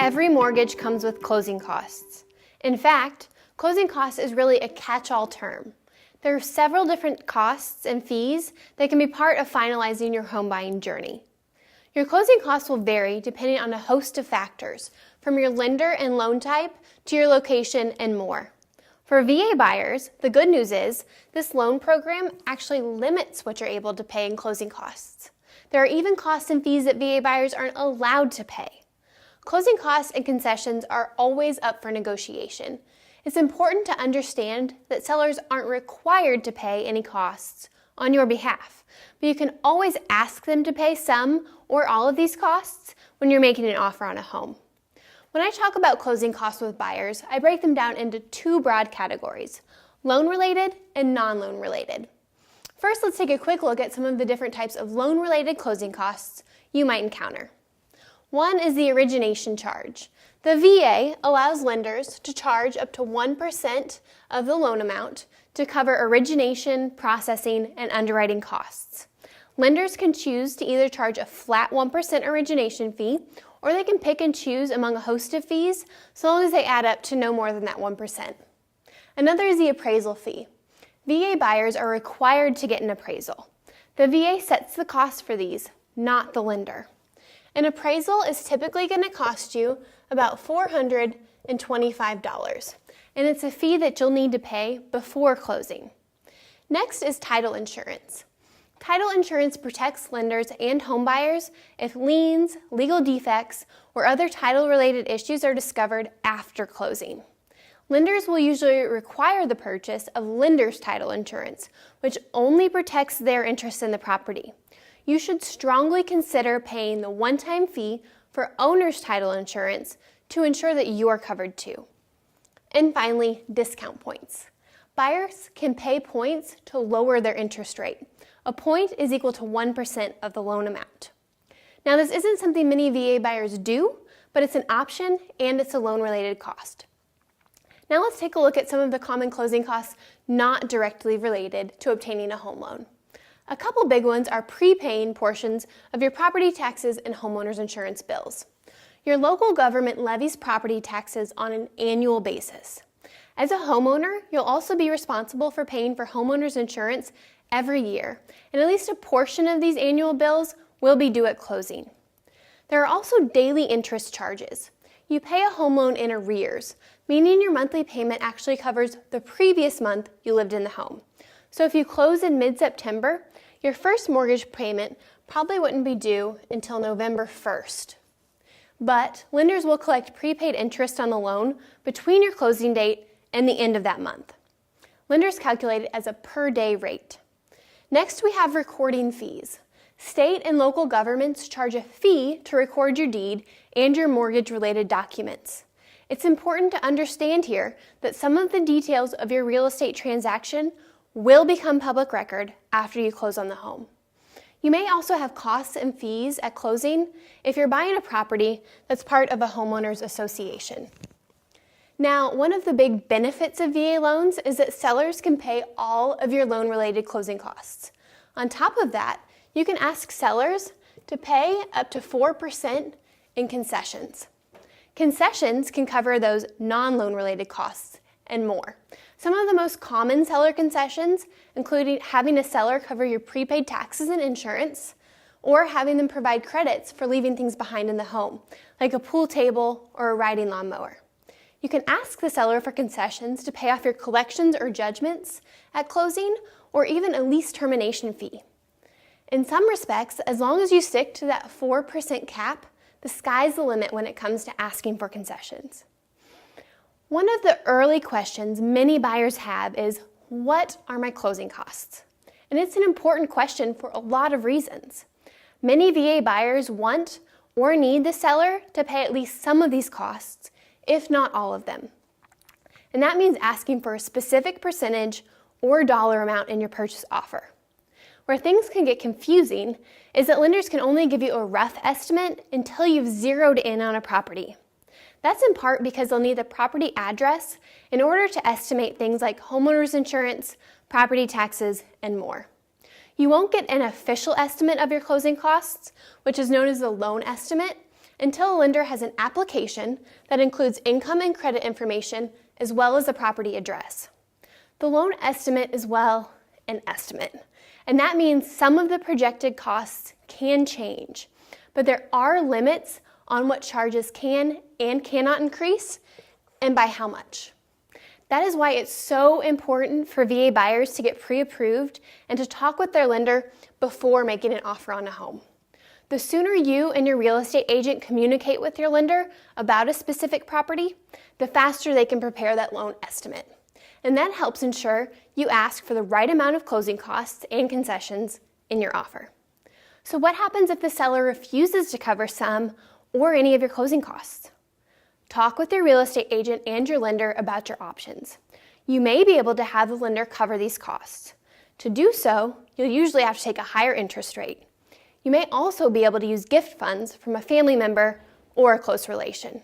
every mortgage comes with closing costs. In fact, closing costs is really a catch-all term. There are several different costs and fees that can be part of finalizing your home buying journey. Your closing costs will vary depending on a host of factors, from your lender and loan type to your location and more. For VA buyers, the good news is this loan program actually limits what you're able to pay in closing costs. There are even costs and fees that VA buyers aren't allowed to pay. Closing costs and concessions are always up for negotiation. It's important to understand that sellers aren't required to pay any costs on your behalf, but you can always ask them to pay some or all of these costs when you're making an offer on a home. When I talk about closing costs with buyers, I break them down into two broad categories: loan-related and non-loan related. First, let's take a quick look at some of the different types of loan-related closing costs you might encounter. One is the origination charge. The VA allows lenders to charge up to 1% of the loan amount to cover origination, processing, and underwriting costs. Lenders can choose to either charge a flat 1% origination fee, or they can pick and choose among a host of fees, so long as they add up to no more than that 1%. Another is the appraisal fee. VA buyers are required to get an appraisal. The VA sets the cost for these, not the lender. An appraisal is typically going to cost you about $425, and it's a fee that you'll need to pay before closing. Next is title insurance. Title insurance protects lenders and homebuyers if liens, legal defects, or other title-related issues are discovered after closing. Lenders will usually require the purchase of lender's title insurance, which only protects their interest in the property. You should strongly consider paying the one-time fee for owner's title insurance to ensure that you are covered too. And finally, discount points. Buyers can pay points to lower their interest rate. A point is equal to 1% of the loan amount. Now, this isn't something many VA buyers do, but it's an option and it's a loan-related cost. Now let's take a look at some of the common closing costs not directly related to obtaining a home loan. A couple big ones are prepaying portions of your property taxes and homeowners insurance bills. Your local government levies property taxes on an annual basis. As a homeowner, you'll also be responsible for paying for homeowners insurance every year, and at least a portion of these annual bills will be due at closing. There are also daily interest charges. You pay a home loan in arrears, meaning your monthly payment actually covers the previous month you lived in the home. So if you close in mid-September, your first mortgage payment probably wouldn't be due until November 1st. But lenders will collect prepaid interest on the loan between your closing date and the end of that month. Lenders calculate it as a per-day rate. Next, we have recording fees. State and local governments charge a fee to record your deed and your mortgage-related documents. It's important to understand here that some of the details of your real estate transaction will become public record after you close on the home. You may also have costs and fees at closing if you're buying a property that's part of a homeowners association. Now, one of the big benefits of VA loans is that sellers can pay all of your loan-related closing costs. On top of that, you can ask sellers to pay up to 4% in concessions. Concessions can cover those non-loan related costs and more. Some of the most common seller concessions include having a seller cover your prepaid taxes and insurance, or having them provide credits for leaving things behind in the home, like a pool table or a riding lawnmower. You can ask the seller for concessions to pay off your collections or judgments at closing, or even a lease termination fee. In some respects, as long as you stick to that 4% cap, the sky's the limit when it comes to asking for concessions. One of the early questions many buyers have is, what are my closing costs? And it's an important question for a lot of reasons. Many VA buyers want or need the seller to pay at least some of these costs, if not all of them. And that means asking for a specific percentage or dollar amount in your purchase offer. Where things can get confusing is that lenders can only give you a rough estimate until you've zeroed in on a property. That's in part because they'll need the property address in order to estimate things like homeowners insurance, property taxes, and more. You won't get an official estimate of your closing costs, which is known as the loan estimate, until a lender has an application that includes income and credit information as well as the property address. The loan estimate is, well, an estimate, and that means some of the projected costs can change, but there are limits on what charges can and cannot increase and by how much. That is why it's so important for VA buyers to get pre-approved and to talk with their lender before making an offer on a home. The sooner you and your real estate agent communicate with your lender about a specific property, the faster they can prepare that loan estimate. And that helps ensure you ask for the right amount of closing costs and concessions in your offer. So what happens if the seller refuses to cover some or any of your closing costs? Talk with your real estate agent and your lender about your options. You may be able to have the lender cover these costs. To do so, you'll usually have to take a higher interest rate. You may also be able to use gift funds from a family member or a close relation.